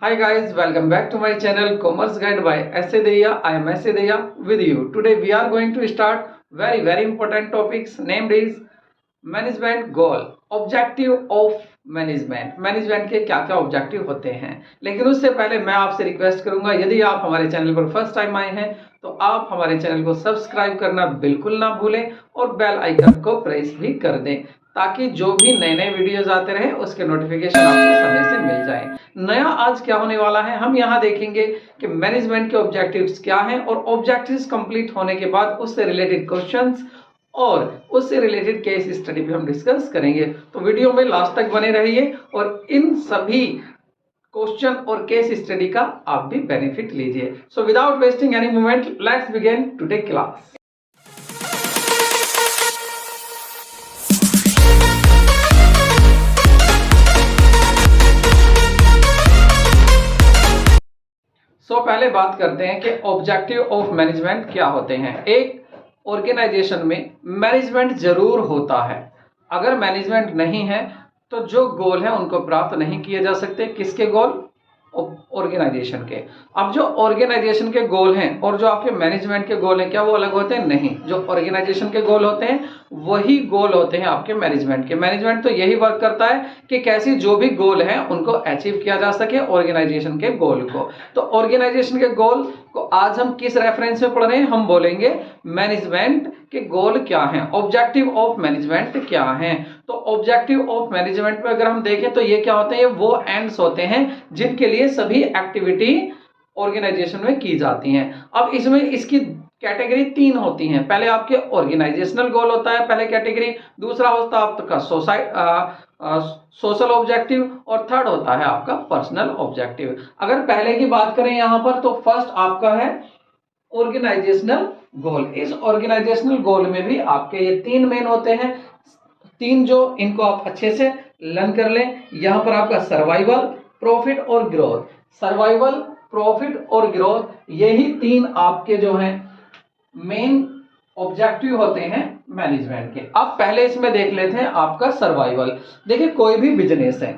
Hi guys, welcome back to my channel Commerce Guide by S.A. Deya. I am S.A. Deya with you. Today we are going to start very important topics named is management goal, objective of management. Management के क्या क्या objective होते हैं, लेकिन उससे पहले मैं आपसे रिक्वेस्ट करूंगा, यदि आप हमारे चैनल पर फर्स्ट टाइम आए हैं तो आप हमारे चैनल को सब्सक्राइब करना बिल्कुल ना भूलें और बेल आइकन को प्रेस भी कर दें ताकि जो भी नए नए वीडियोज आते रहे उसके नोटिफिकेशन आपको समय से मिल जाए। नया आज क्या होने वाला है, हम यहाँ देखेंगे कि मैनेजमेंट के ऑब्जेक्टिव्स क्या हैं और ऑब्जेक्टिव्स कंप्लीट होने के बाद उससे रिलेटेड क्वेश्चंस और उससे रिलेटेड केस स्टडी भी हम डिस्कस करेंगे। तो वीडियो में लास्ट तक बने रहिए और इन सभी क्वेश्चन और केस स्टडी का आप भी बेनिफिट लीजिए। So without wasting any moment, let's begin today class. पहले बात करते हैं कि ऑब्जेक्टिव ऑफ मैनेजमेंट क्या होते हैं। एक ऑर्गेनाइजेशन में मैनेजमेंट जरूर होता है, अगर मैनेजमेंट नहीं है तो जो गोल है उनको प्राप्त नहीं किए जा सकते। किसके गोल? ऑर्गेनाइजेशन के। अब जो ऑर्गेनाइजेशन के गोल हैं और जो आपके मैनेजमेंट के गोल हैं, क्या वो अलग होते हैं? नहीं। जो ऑर्गेनाइजेशन के गोल होते हैं वही गोल होते हैं आपके मैनेजमेंट के। मैनेजमेंट तो यही वर्क करता है कि कैसे जो भी गोल हैं उनको अचीव किया जा सके ऑर्गेनाइजेशन के गोल को। तो ऑर्गेनाइजेशन के गोल को आज हम किस रेफरेंस में पढ़ रहे हैं? हम बोलेंगे मैनेजमेंट के गोल क्या हैं, ऑब्जेक्टिव ऑफ मैनेजमेंट क्या हैं। तो ऑब्जेक्टिव ऑफ मैनेजमेंट में अगर हम देखें तो ये क्या होते हैं? वो एंड्स होते हैं जिनके लिए सभी एक्टिविटी ऑर्गेनाइजेशन में की जाती हैं। अब इसमें इसकी कैटेगरी तीन होती हैं। पहले आपके ऑर्गेनाइजेशनल गोल होता है पहले कैटेगरी, दूसरा होता है आपका सोशल ऑब्जेक्टिव और थर्ड होता है आपका पर्सनल ऑब्जेक्टिव। अगर पहले की बात करें यहां पर तो फर्स्ट आपका है ऑर्गेनाइजेशनल गोल। इस ऑर्गेनाइजेशनल गोल में भी आपके ये तीन मेन होते हैं, तीन जो इनको आप अच्छे से लर्न कर लें। यहां पर आपका सर्वाइवल, प्रॉफिट और ग्रोथ। सर्वाइवल, प्रॉफिट और ग्रोथ, यही तीन आपके जो हैं मेन ऑब्जेक्टिव होते हैं मैनेजमेंट के। अब पहले इसमें देख लेते हैं आपका सर्वाइवल। देखिए कोई भी बिजनेस है,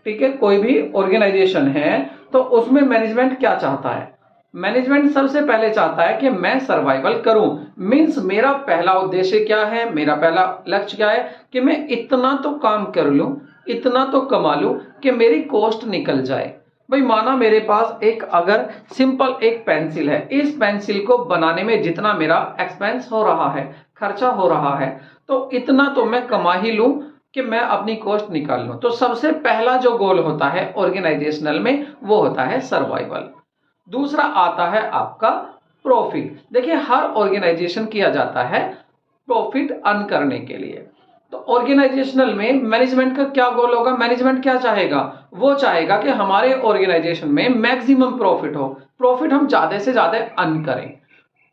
ठीक है, कोई भी ऑर्गेनाइजेशन है, तो उसमें मैनेजमेंट क्या चाहता है? मैनेजमेंट सबसे पहले चाहता है कि मैं सर्वाइवल करूं। मींस मेरा पहला उद्देश्य क्या है, मेरा पहला लक्ष्य क्या है कि मैं इतना तो काम कर लूं, इतना तो कमा लूं कि मेरी कॉस्ट निकल जाए। भाई माना मेरे पास एक अगर सिंपल एक पेंसिल है, इस पेंसिल को बनाने में जितना मेरा एक्सपेंस हो रहा है, खर्चा हो रहा है, तो इतना तो मैं कमा ही लूं कि मैं अपनी कॉस्ट निकाल लूं। तो सबसे पहला जो गोल होता है ऑर्गेनाइजेशनल में वो होता है सर्वाइवल। दूसरा आता है आपका प्रॉफिट। देखिए हर ऑर्गेनाइजेशन किया जाता है प्रॉफिट अर्न करने के लिए। तो ऑर्गेनाइजेशनल में मैनेजमेंट का क्या गोल होगा? मैनेजमेंट क्या चाहेगा? वो चाहेगा कि हमारे ऑर्गेनाइजेशन में मैक्सिमम प्रॉफिट हो, प्रॉफिट हम ज्यादा से ज्यादा अर्न करें।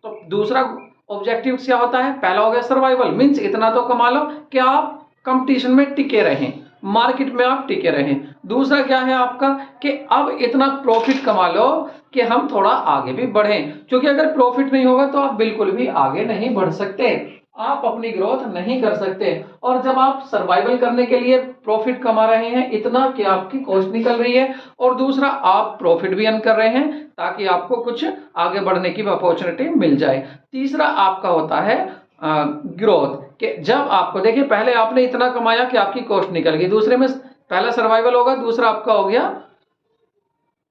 तो दूसरा ऑब्जेक्टिव क्या होता है? पहला हो गया सर्वाइवल, मींस इतना तो कमा लो कि आप कंपटीशन में टिके रहें, मार्केट में आप टिके रहें। दूसरा क्या है आपका कि अब इतना प्रॉफिट कमा लो कि हम थोड़ा आगे भी बढ़ें, क्योंकि अगर प्रॉफिट नहीं होगा तो आप बिल्कुल भी आगे नहीं बढ़ सकते, आप अपनी ग्रोथ नहीं कर सकते। और जब आप सर्वाइवल करने के लिए प्रॉफिट कमा रहे हैं इतना कि आपकी कॉस्ट निकल रही है, और दूसरा आप प्रॉफिट भी अर्न कर रहे हैं ताकि आपको कुछ आगे बढ़ने की अपॉर्चुनिटी मिल जाए। तीसरा आपका होता है ग्रोथ, कि जब आपको देखिए पहले आपने इतना कमाया कि आपकी कॉस्ट निकल गई। दूसरे में पहला सर्वाइवल होगा, दूसरा आपका हो गया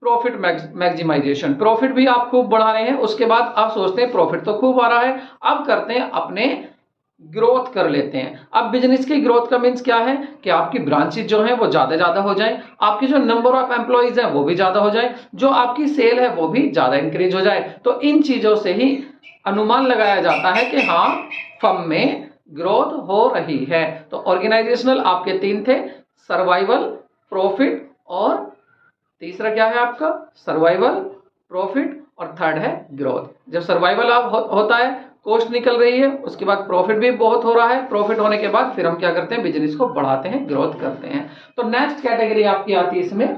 प्रॉफिट मैक्सिमाइजेशन। प्रॉफिट भी आप खूब बढ़ा रहे हैं, उसके बाद आप सोचते हैं प्रॉफिट तो खूब आ रहा है, अब करते हैं अपने ग्रोथ कर लेते हैं। अब बिजनेस की ग्रोथ का मीन्स क्या है कि आपकी ब्रांचेस जो हैं वो ज्यादा हो जाए, आपकी जो नंबर ऑफ एम्प्लॉइज हैं वो भी ज्यादा हो जाए, जो आपकी सेल है वो भी ज्यादा इंक्रीज हो जाए। तो इन चीजों से ही अनुमान लगाया जाता है कि हाँ फर्म में ग्रोथ हो रही है। तो ऑर्गेनाइजेशनल आपके तीन थे, सर्वाइवल, प्रॉफिट और तीसरा क्या है आपका? सर्वाइवल, प्रॉफिट और थर्ड है ग्रोथ। जब सर्वाइवल आप होता है, कॉस्ट निकल रही है, उसके बाद प्रॉफिट भी बहुत हो रहा है, प्रॉफिट होने के बाद फिर हम क्या करते हैं? बिजनेस को बढ़ाते हैं, ग्रोथ करते हैं। तो नेक्स्ट कैटेगरी आपकी आती है इसमें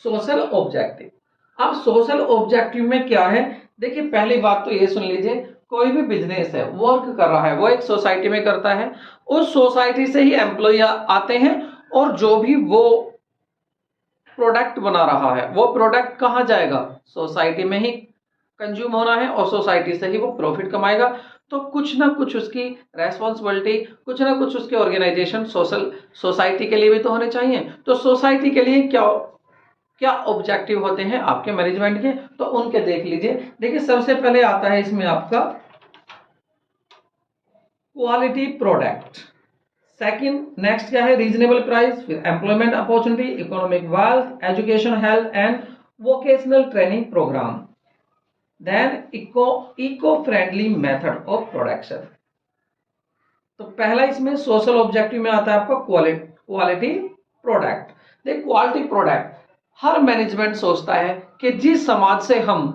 सोशल ऑब्जेक्टिव। अब सोशल ऑब्जेक्टिव में क्या है? देखिए पहली बात तो ये सुन लीजिए, कोई भी बिजनेस है, वर्क कर रहा है, वो एक सोसाइटी में करता है, उस सोसाइटी से ही एम्प्लॉय आते हैं और जो भी वो प्रोडक्ट बना रहा है, वो प्रोडक्ट कहाँ जाएगा? सोसाइटी में ही कंज्यूम होना है और सोसाइटी से ही वो प्रॉफिट कमाएगा। तो कुछ ना कुछ उसकी रेस्पॉन्सिबिलिटी, कुछ ना कुछ उसके ऑर्गेनाइजेशन सोसाइटी के लिए भी तो होने चाहिए। तो सोसाइटी के लिए क्या क्या ऑब्जेक्टिव होते हैं आपके मैनेजमेंट के, तो उनके देख लीजिए। देखिए सबसे पहले आता है इसमें आपका क्वालिटी प्रोडक्ट, सेकंड नेक्स्ट क्या है? रीजनेबल प्राइस, फिर employment opportunity, economic wealth, education, health and vocational training programme, then eco friendly method of production. तो पहला इसमें सोशल ऑब्जेक्टिव में आता है आपका क्वालिटी प्रोडक्ट। देख क्वालिटी प्रोडक्ट, हर मैनेजमेंट सोचता है कि जिस समाज से हम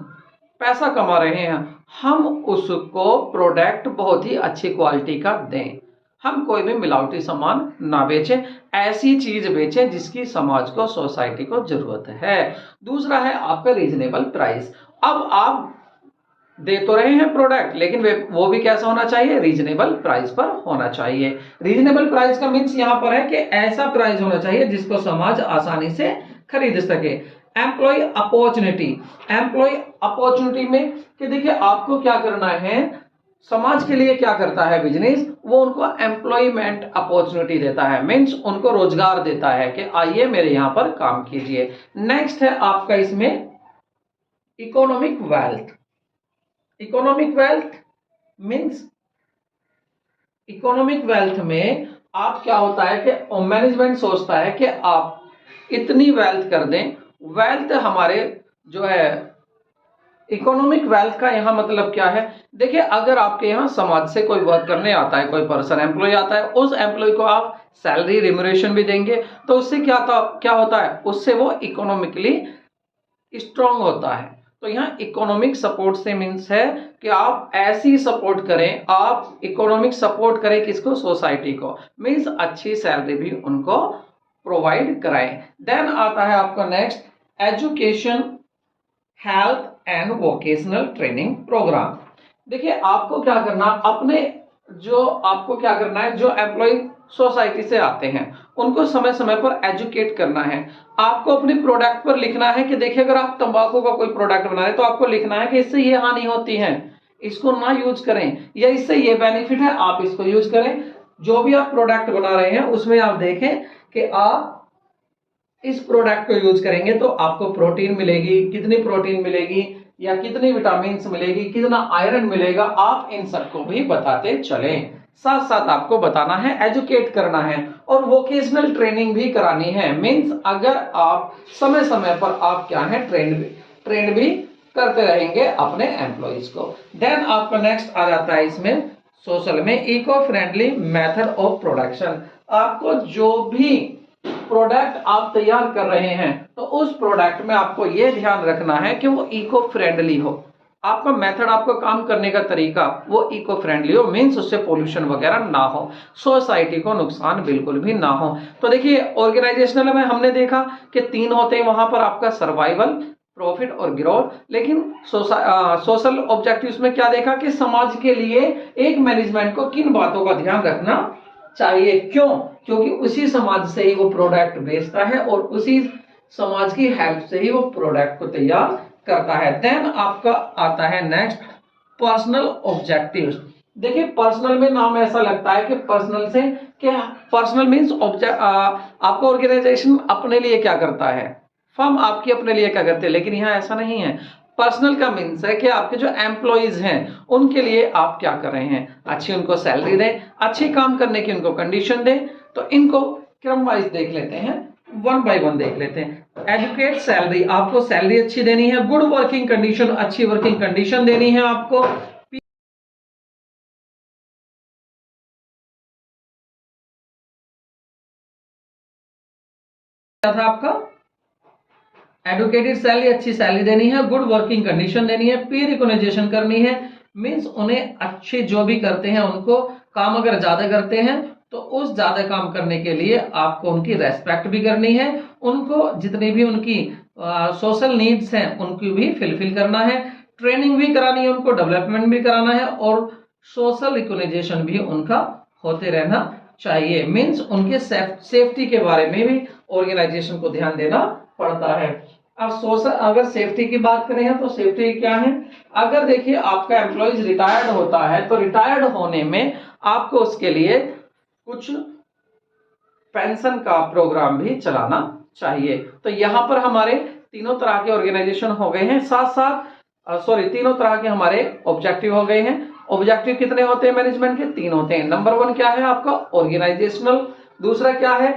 पैसा कमा रहे हैं हम उसको प्रोडक्ट बहुत ही अच्छी क्वालिटी का दें, हम कोई भी मिलावटी सामान ना बेचें, ऐसी चीज बेचें जिसकी समाज को, सोसाइटी को जरूरत है। दूसरा है आपका रीजनेबल प्राइस। अब आप दे तो रहे हैं प्रोडक्ट, लेकिन वो भी कैसा होना चाहिए? रीजनेबल प्राइस पर होना चाहिए। रीजनेबल प्राइस का मीन्स यहां पर है कि ऐसा प्राइस होना चाहिए जिसको समाज आसानी से खरीद सके। एम्प्लॉय अपॉर्चुनिटी, एम्प्लॉय अपॉर्चुनिटी में कि देखिए आपको क्या करना है, समाज के लिए क्या करता है बिजनेस, वो उनको एम्प्लॉयमेंट अपॉर्चुनिटी देता है, मीन्स उनको रोजगार देता है कि आइए मेरे यहां पर काम कीजिए। नेक्स्ट है आपका इसमें economic wealth. Economic wealth means, economic wealth में आप क्या होता है कि मैनेजमेंट सोचता है कि आप इतनी वेल्थ कर दें। वेल्थ हमारे जो है इकोनॉमिक वेल्थ का यहाँ मतलब क्या है? देखिए अगर आपके यहाँ समाज से कोई वर्क करने आता है, कोई पर्सन एम्प्लॉय आता है, उस एम्प्लॉय को आप सैलरी रिम्यूनरेशन भी देंगे तो उससे क्या होता है? उससे वो इकोनॉमिकली स्ट्रांग होता है। तो यहाँ इकोनॉमिक सपोर्ट से मीन्स है कि आप ऐसी सपोर्ट करें, आप इकोनॉमिक सपोर्ट करें किसको? सोसाइटी को, मीन्स अच्छी सैलरी भी उनको प्रोवाइड कराएं। देन आता है आपका next education, health and vocational training programme. देखिए आपको क्या करना, आपको क्या करना है, जो एम्प्लॉय सोसाइटी से आते हैं उनको समय समय पर एजुकेट करना है। आपको अपने प्रोडक्ट पर लिखना है कि देखिए अगर आप तंबाकू का कोई प्रोडक्ट बना रहे हैं तो आपको लिखना है कि इससे ये हानि होती है, इसको ना यूज करें, या इससे ये बेनिफिट है, आप इसको यूज करें। जो भी आप प्रोडक्ट बना रहे हैं उसमें आप देखें कि आप इस प्रोडक्ट को यूज करेंगे तो आपको प्रोटीन मिलेगी, कितनी प्रोटीन मिलेगी या कितनी विटामिन मिलेगी, कितना आयरन मिलेगा, आप इन सबको भी बताते चलें। साथ साथ आपको बताना है, एजुकेट करना है और वोकेशनल ट्रेनिंग भी करानी है। मींस अगर आप समय समय पर आप क्या है ट्रेंड भी करते रहेंगे अपने एम्प्लॉइज को। देन आपका नेक्स्ट आ जाता है इसमें सोशल में eco friendly method of production. आपको जो भी प्रोडक्ट आप तैयार कर रहे हैं तो उस प्रोडक्ट में आपको यह ध्यान रखना है कि वो इको फ्रेंडली हो, आपका मेथड, आपका काम करने का तरीका वो इको फ्रेंडली हो, मींस उससे पोल्यूशन वगैरह ना हो, सोसाइटी को नुकसान बिल्कुल भी ना हो। तो देखिए ऑर्गेनाइजेशनल में हमने देखा कि 3 होते हैं वहां पर, आपका सर्वाइवल, प्रॉफिट और ग्रोथ। लेकिन सोशल ऑब्जेक्टिव्स में क्या देखा कि समाज के लिए एक मैनेजमेंट को किन बातों का ध्यान रखना चाहिए, क्यों? क्योंकि उसी समाज से ही वो प्रोडक्ट बेचता है और उसी समाज की हेल्प से ही वो प्रोडक्ट को तैयार करता है। देन आपका आता है नेक्स्ट पर्सनल ऑब्जेक्टिव्स। देखिए पर्सनल में नाम ऐसा लगता है कि पर्सनल से क्या, पर्सनल मींस आपका ऑर्गेनाइजेशन अपने लिए क्या करता है, फर्म आपकी अपने लिए क्या करते हैं, लेकिन यहाँ ऐसा नहीं है। पर्सनल का मीन्स है कि आपके जो एम्प्लॉइज हैं उनके लिए आप क्या कर रहे हैं, अच्छी उनको सैलरी दें, अच्छी काम करने की उनको कंडीशन दें। तो इनको क्रम वाइज देख लेते हैं, 1 बाय 1 देख लेते हैं। एजुकेट सैलरी, आपको सैलरी अच्छी देनी है। गुड वर्किंग कंडीशन, अच्छी वर्किंग कंडीशन देनी है आपको। क्या था आपका? एडुकेटेड सैलरी, अच्छी सैलरी देनी है, गुड वर्किंग कंडीशन देनी है, पीयर रिकॉग्निशन करनी है, मींस उन्हें अच्छे जो भी करते हैं उनको काम अगर ज्यादा करते हैं तो उस ज्यादा काम करने के लिए आपको उनकी रेस्पेक्ट भी करनी है, उनको जितनी भी उनकी सोशल नीड्स हैं उनकी भी फिलफिल करना है, ट्रेनिंग भी करानी है, उनको डेवलपमेंट भी कराना है और सोशल रिकॉग्निशन भी उनका होते रहना चाहिए। मीन्स उनके सेफ्टी के बारे में भी ऑर्गेनाइजेशन को ध्यान देना पड़ता है। अब सोशल अगर सेफ्टी की बात करें तो सेफ्टी क्या है, अगर देखिए आपका एम्प्लॉइज रिटायर्ड होता है तो रिटायर्ड होने में आपको उसके लिए कुछ पेंशन का प्रोग्राम भी चलाना चाहिए। तो यहाँ पर हमारे तीनों तरह के ऑर्गेनाइजेशन हो गए हैं, साथ साथ तीनों तरह के हमारे ऑब्जेक्टिव हो गए हैं। ऑब्जेक्टिव कितने होते हैं मैनेजमेंट के? 3 होते हैं। नंबर 1 क्या है आपका? ऑर्गेनाइजेशनल, दूसरा क्या है?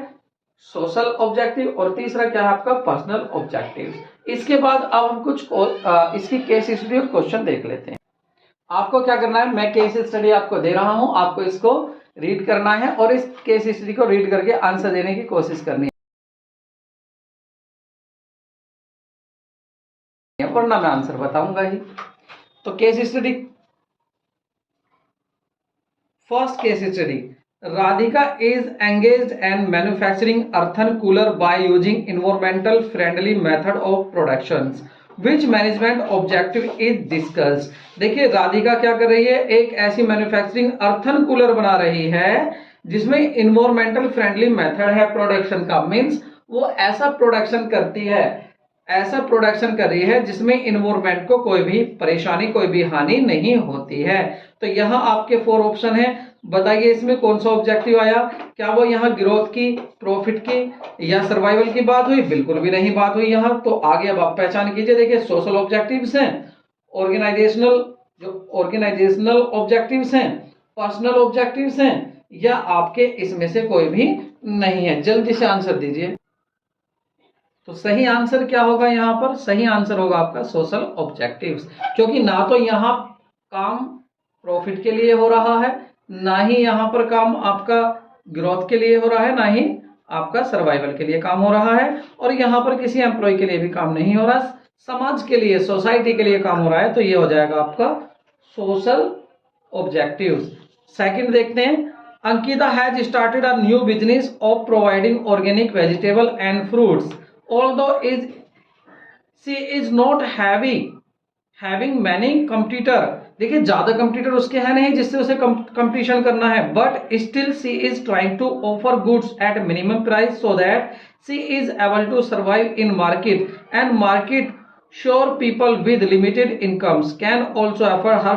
सोशल ऑब्जेक्टिव, और तीसरा क्या है आपका? Personal objective. इसके बाद अब हम कुछ इसकी केस स्टडी और क्वेश्चन देख लेते हैं। आपको क्या करना है, मैं केस स्टडी आपको दे रहा हूं, आपको इसको रीड करना है और इस केस स्टडी को रीड करके आंसर देने की कोशिश करनी है, वरना मैं आंसर बताऊंगा ही। तो case study, first case study, Radhika is engaged and manufacturing earthen cooler by using environmental friendly method of production, which management objective is discussed. देखिए राधिका क्या कर रही है, एक ऐसी मैन्युफैक्चरिंग अर्थन कूलर बना रही है जिसमें इन्वायरमेंटल फ्रेंडली मेथड है प्रोडक्शन का। मींस वो ऐसा प्रोडक्शन करती है, ऐसा प्रोडक्शन कर रही है जिसमें इन्वायरमेंट को कोई भी परेशानी, कोई भी हानि नहीं होती है। तो यहाँ आपके 4 ऑप्शन है, बताइए इसमें कौन सा ऑब्जेक्टिव आया? क्या वो यहाँ ग्रोथ की, प्रॉफिट की या सर्वाइवल की बात हुई? बिल्कुल भी नहीं बात हुई यहाँ। तो आगे अब आप पहचान कीजिए। देखिए सोशल ऑब्जेक्टिव्स हैं, ऑर्गेनाइजेशनल, जो ऑर्गेनाइजेशनल ऑब्जेक्टिव्स हैं, पर्सनल ऑब्जेक्टिव्स हैं, या आपके इसमें से कोई भी नहीं है। जल्दी से आंसर दीजिए। तो सही आंसर क्या होगा यहाँ पर? सही आंसर होगा आपका सोशल ऑब्जेक्टिव्स, क्योंकि ना तो यहाँ काम प्रॉफिट के लिए हो रहा है, ना ही यहाँ पर काम आपका ग्रोथ के लिए हो रहा है, ना ही आपका सर्वाइवल के लिए काम हो रहा है, और यहाँ पर किसी एम्प्लॉय के लिए भी काम नहीं हो रहा, समाज के लिए, सोसाइटी के लिए काम हो रहा है। तो ये हो जाएगा आपका सोशल ऑब्जेक्टिव्स। सेकंड देखते हैं, Ankita has started a new business of providing organic vegetable and fruits, although she is not having many competitor। देखिए ज्यादा कंपटीटर उसके है नहीं जिससे उसे कंपटीशन करना है, but still she is trying to offer goods at minimum price so that she is able to survive in market, and market sure people with limited incomes can also afford her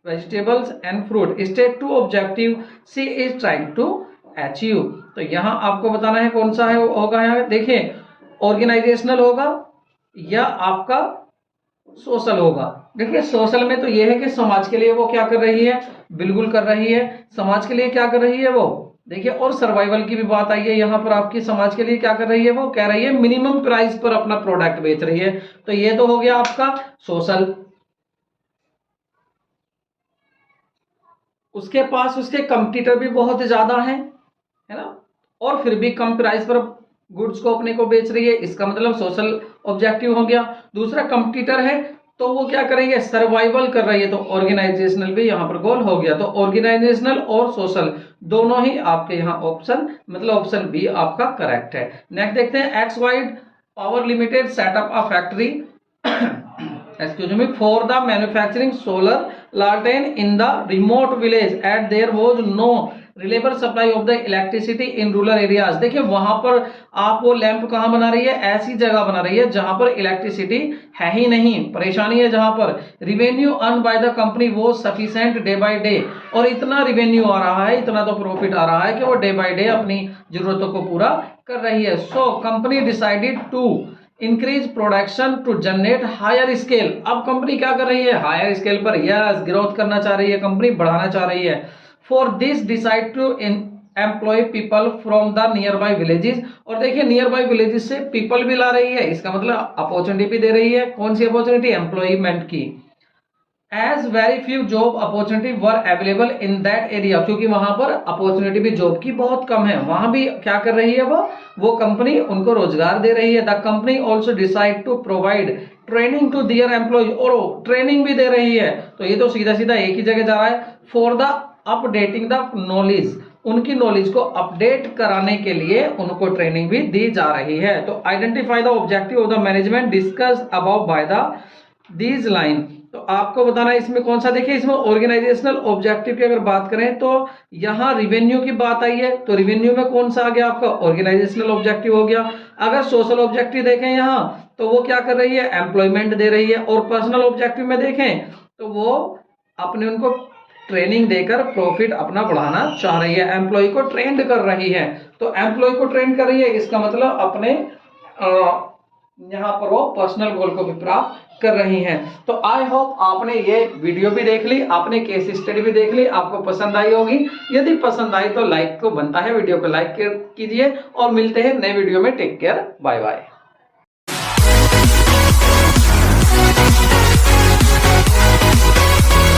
vegetables and fruit. State two objective she is trying to achieve. तो यहाँ आपको बताना है कौन सा है होगा। यहाँ देखिए ऑर्गेनाइजेशनल होगा या आपका सोशल होगा। देखिए सोशल में तो ये है कि समाज के लिए वो क्या कर रही है, बिल्कुल कर रही है। समाज के लिए क्या कर रही है वो, देखिए, और सर्वाइवल की भी बात आई है यहाँ पर आपकी। समाज के लिए क्या कर रही है वो, कह रही है मिनिमम प्राइस पर अपना प्रोडक्ट बेच रही है। तो ये तो हो गया आपका सोशल। उसके पास उसके कंपटीटर भी बहुत ज्यादा है ना, और फिर भी कम प्राइस पर गुड्स को अपने को बेच रही है, इसका मतलब सोशल ऑब्जेक्टिव हो गया। दूसरा कंपटीटर है तो वो क्या करेंगे, सर्वाइवल कर रही है, तो ऑर्गेनाइजेशनल भी यहाँ पर गोल हो गया। तो ऑर्गेनाइजेशनल और सोशल दोनों ही आपके यहाँ ऑप्शन, मतलब ऑप्शन बी आपका करेक्ट है। नेक्स्ट देखते हैं, x wide power limited setup a factory excuse me for the manufacturing solar lantern in the remote village at there was no reliable supply of the electricity in rural areas। देखिए वहां पर आप वो lamp कहाँ बना रही है, ऐसी जगह बना रही है जहां पर इलेक्ट्रिसिटी है ही नहीं, परेशानी है जहां पर। Revenue earn by the company वो सफिशिएंट डे बाय डे, और इतना रिवेन्यू आ रहा है, इतना तो प्रॉफिट आ रहा है कि वो डे बाय डे अपनी जरूरतों को पूरा कर रही है। So company decided to increase production to generate higher scale. अब कंपनी क्या कर रही है, हायर स्केल पर यस ग्रोथ करना चाह रही है, कंपनी बढ़ाना चाह रही है। For this decide to employ people from the nearby villages. और देखिए नियर बाय विलेजेस से पीपल भी ला रही है, इसका मतलब अपॉर्चुनिटी भी दे रही है। कौन सी अपॉर्चुनिटी, एम्प्लॉयमेंट की। As very few job opportunity were available in that area, क्योंकि वहां पर अपॉर्चुनिटी भी जॉब की बहुत कम है, वहां भी क्या कर रही है वो कंपनी उनको रोजगार दे रही है। The company also decide to provide training to their employ, और ट्रेनिंग भी दे रही है। तो ये तो सीधा सीधा एक ही जगह जा रहा है। For the updating the knowledge, उनकी नॉलेज को अपडेट कराने के लिए उनको ट्रेनिंग भी दी जा रही है। तो identify the objective of the management discuss about by the these line. तो आपको बताना है इसमें कौन सा। देखिए इसमें ऑर्गेनाइजेशनल ऑब्जेक्टिव की अगर बात करें तो यहाँ रिवेन्यू की बात आई है, तो रिवेन्यू में कौन सा आ गया आपका, ऑर्गेनाइजेशनल ऑब्जेक्टिव हो गया। अगर सोशल ऑब्जेक्टिव देखें यहाँ तो वो क्या कर रही है, एम्प्लॉयमेंट दे रही है। और पर्सनल ऑब्जेक्टिव में देखें तो वो अपने उनको ट्रेनिंग देकर प्रॉफिट अपना बढ़ाना चाह रही है, एम्प्लॉय को ट्रेंड कर रही है। तो एम्प्लॉय को ट्रेंड कर रही है, इसका मतलब अपने यहाँ पर वो पर्सनल गोल को भी प्राप्त कर रही हैं। तो आई होप आपने ये वीडियो भी देख ली, आपने केस स्टडी भी देख ली, आपको पसंद आई होगी। यदि पसंद आई तो लाइक तो बनता है, वीडियो को लाइक कीजिए और मिलते हैं नए वीडियो में। Take care, bye bye.